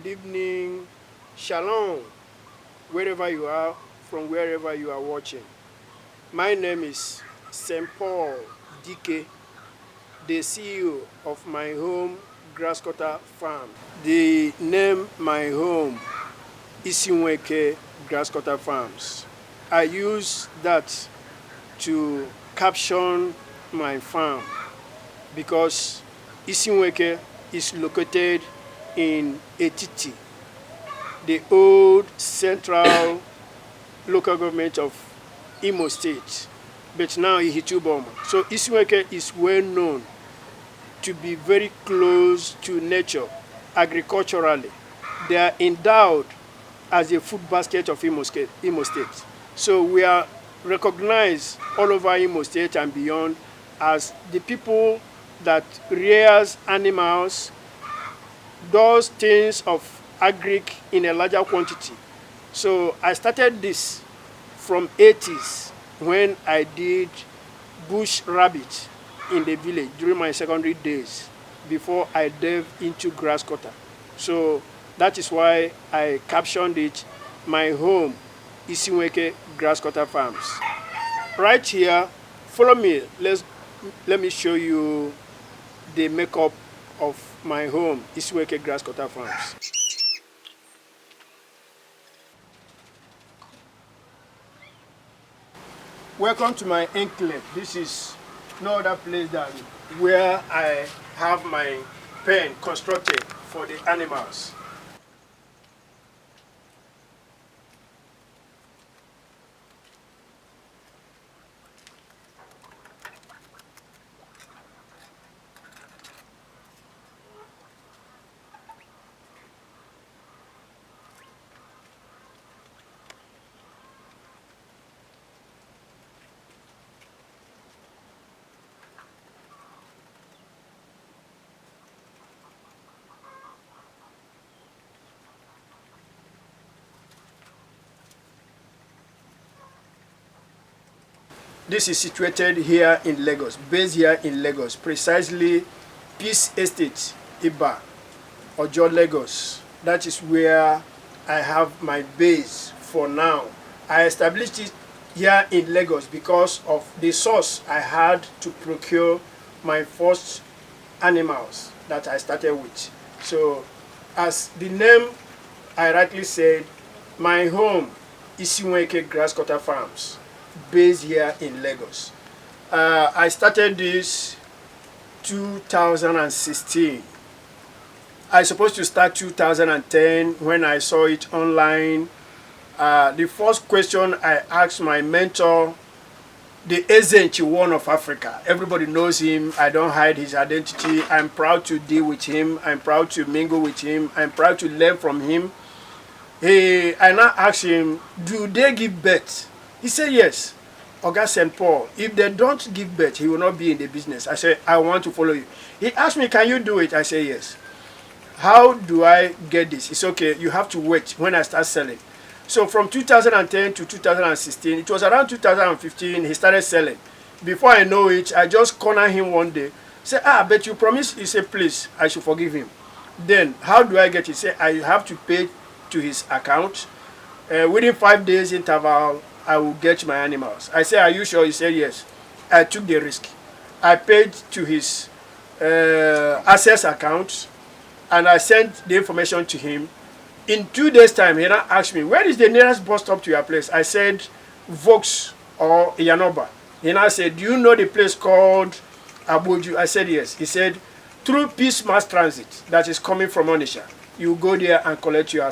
evening, shalom, wherever you are, from wherever you are watching. My name is St. Paul Dike, the CEO of My Home Grass Cutter Farm. The name My Home Isinweke Grass Cutter Farms. I use that to caption my farm because Isinweke is located in Etiti, the old central local government of Imo State, but now Ihitubom. So Isinweke is well known to be very close to nature agriculturally. They are endowed as a food basket of Imo State. So we are recognized all over Imo State and beyond as the people that rears animals, does things of agric in a larger quantity. So I started this from 80s when I did bush rabbit in the village during my secondary days before I delved into grass cutter. So that is why I captioned it My Home Isinweke Grass Cutter Farms. Right here, follow me. Let me show you the makeup of My Home Isinweke Grass Cutter Farms. Welcome to my enclave. This is no other place than where I have my pen constructed for the animals. This is situated here in Lagos, based here in Lagos, precisely Peace Estate, Iba, Ojo, Lagos. That is where I have my base for now. I established it here in Lagos because of the source I had to procure my first animals that I started with. So, as the name I rightly said, My Home Isinweke Grass Cutter Farms, based here in Lagos. I started this 2016. I supposed to start 2010 when I saw it online. The first question I asked my mentor, the Ezenchi one of Africa. Everybody knows him. I don't hide his identity. I'm proud to deal with him. I'm proud to mingle with him. I'm proud to learn from him. I now asked him, do they give birth? He said yes. Oga St. Paul, if they don't give birth, he will not be in the business. I said, I want to follow you. He asked me, can you do it? I said, yes. How do I get this? It's okay, you have to wait when I start selling. So from 2010 to 2016, it was around 2015, he started selling. Before I know it, I just cornered him one day. Say, but you promised. He said, please, I should forgive him. Then, how do I get it? He said, I have to pay to his account. Within 5 days interval, I will get my animals. I said, are you sure? He said, yes. I took the risk. I paid to his access account and I sent the information to him. In 2 days' time, he now asked me, where is the nearest bus stop to your place? I said, Vaux or Yanoba. He now said, do you know the place called Abuju? I said, yes. He said, through Peace Mass Transit that is coming from Onisha, you go there and collect your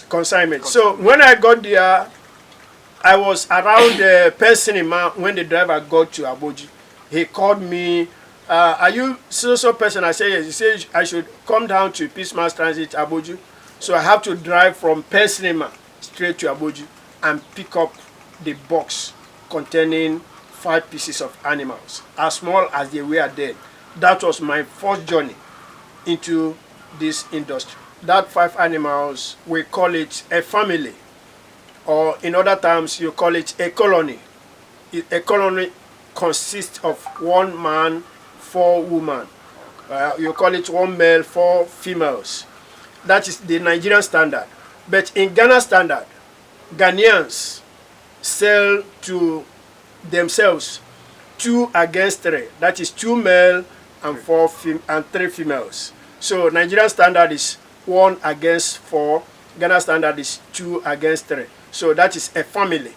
consignment. So when I got there, I was around Pensinima when the driver got to Abuja. He called me, are you so person? I said yes. He said I should come down to Peace Mass Transit Abuja. So I have to drive from Pensinima straight to Abuja and pick up the box containing 5 pieces of animals, as small as they were then. That was my first journey into this industry. That 5 animals, we call it a family. Or in other terms, you call it a colony. A colony consists of 1 man, 4 women. You call it 1 male, 4 females. That is the Nigerian standard. But in Ghana standard, Ghanaians sell to themselves 2 against 3. That is 2 male and 3 females. So Nigerian standard is 1 against 4. Ghana standard is 2 against 3. So that is a family.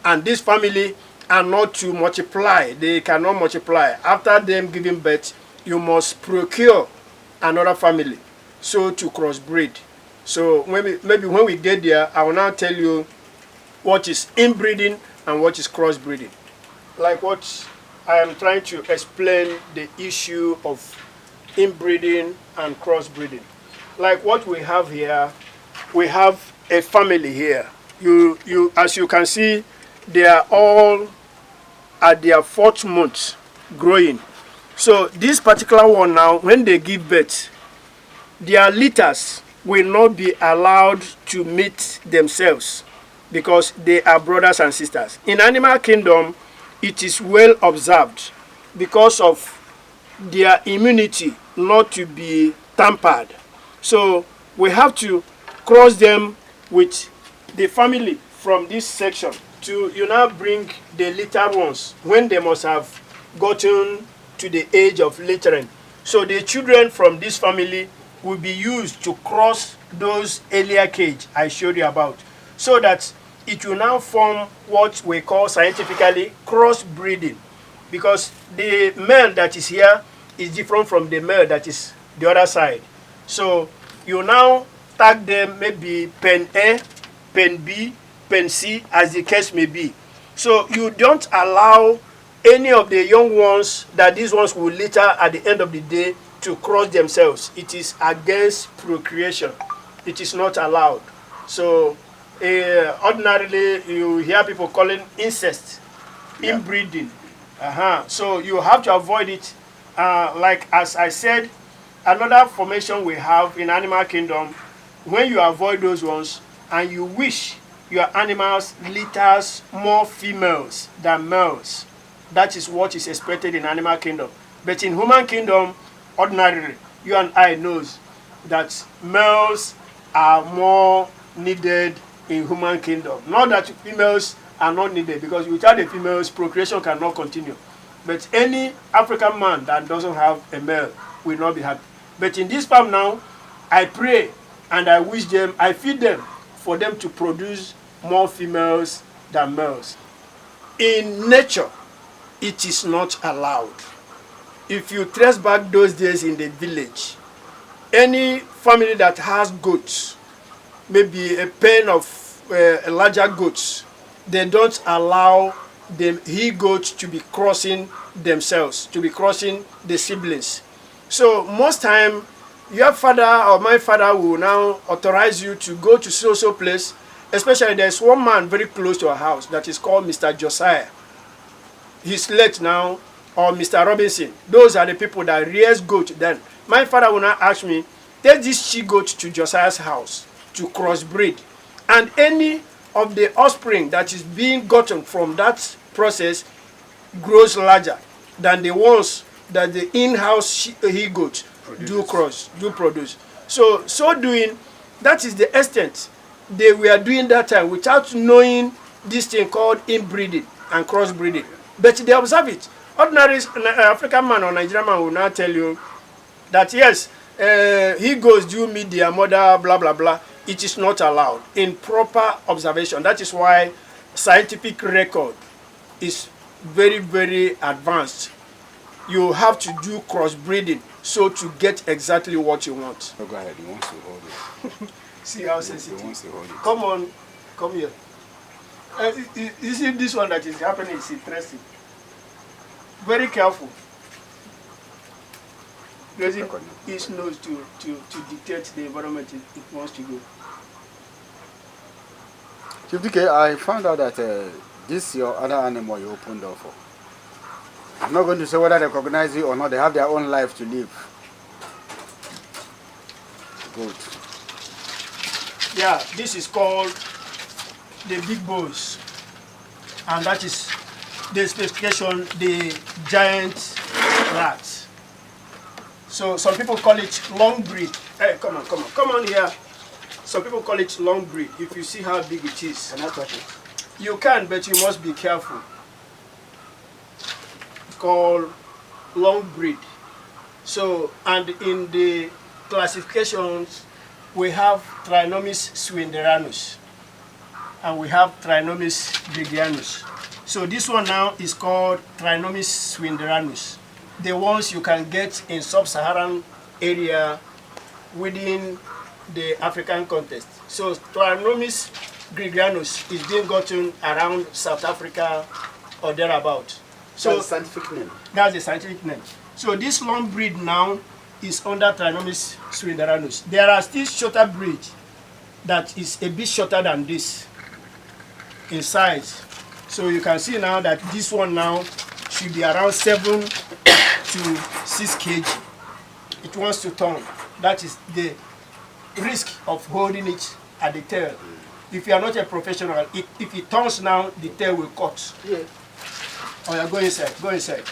And this family are not to multiply. They cannot multiply. After them giving birth, you must procure another family, so to crossbreed. So maybe when we get there, I will now tell you what is inbreeding and what is crossbreeding. Like what I am trying to explain the issue of inbreeding and crossbreeding. Like what we have here, we have a family here. You as you can see, they are all at their 4th month growing. So this particular one now, when they give birth, their litters will not be allowed to meet themselves because they are brothers and sisters. In animal kingdom, it is well observed because of their immunity not to be tampered. So we have to cross them with the family from this section to you now bring the litter ones when they must have gotten to the age of littering. So the children from this family will be used to cross those earlier cage I showed you about, so that it will now form what we call scientifically crossbreeding, because the male that is here is different from the male that is the other side. So you now tag them maybe pen A, pen B, pen C, as the case may be. So you don't allow any of the young ones that these ones will litter at the end of the day to cross themselves. It is against procreation. It is not allowed. So ordinarily you hear people calling incest, inbreeding. So you have to avoid it. Like as I said, another formation we have in animal kingdom, when you avoid those ones and you wish your animals litters more females than males, that is what is expected in animal kingdom. But in human kingdom, ordinarily, you and I knows that males are more needed in human kingdom. Not that females are not needed, because without the females, procreation cannot continue. But any African man that doesn't have a male will not be happy. But in this farm now, I pray and I wish them, I feed them for them to produce more females than males. In nature, it is not allowed. If you trace back those days in the village, any family that has goats, maybe a pen of larger goats, they don't allow the he-goats to be crossing themselves, to be crossing the siblings. So most time, your father or my father will now authorize you to go to so place. Especially there's one man very close to our house that is called Mr. Josiah. He's late now, or Mr. Robinson. Those are the people that rears goat. Then my father will now ask me, take this she goat to Josiah's house to crossbreed. And any of the offspring that is being gotten from that process grows larger than the ones that the in-house he-goat do produce. So doing, that is the extent they were doing that time without knowing this thing called inbreeding and crossbreeding. But they observe it. Ordinary African man or Nigerian man will now tell you that yes, he goes do meet their mother, blah, blah, blah. It is not allowed in proper observation. That is why scientific record is very, very advanced. You have to do crossbreeding so to get exactly what you want. Oh, go ahead, he wants to hold it. See how sensitive. He wants to hold it. Come on, come here. You see this one that is happening is interesting. Very careful. Using his nose to dictate the environment it wants to go. Chief DK, I found out that this your other animal you opened door for. I'm not going to say whether they recognize you or not. They have their own life to live. Good. Yeah, this is called the big boss, and that is the specification, the giant rat. So some people call it long breed. Hey, come on, come on, come on here. Some people call it long breed. If you see how big it is. Can I touch it? You can, but you must be careful. It's called long breed. So, and in the classifications, we have Trinomiss swinderanus, and we have Trinomiss gregarianus. So this one now is called Trinomiss swinderanus. The ones you can get in sub-Saharan area within the African context. So Trinomiss gregarianus is being gotten around South Africa or thereabout. So that's the scientific name. That's the scientific name. So this long breed now is under Trinomiss swinderanus. There are still shorter breed that is a bit shorter than this in size. So you can see now that this one now should be around 7 to 6 kg. It wants to turn. That is the risk of holding it at the tail. If you are not a professional, if it turns now, the tail will cut. Yeah. Oh yeah, go inside, go inside.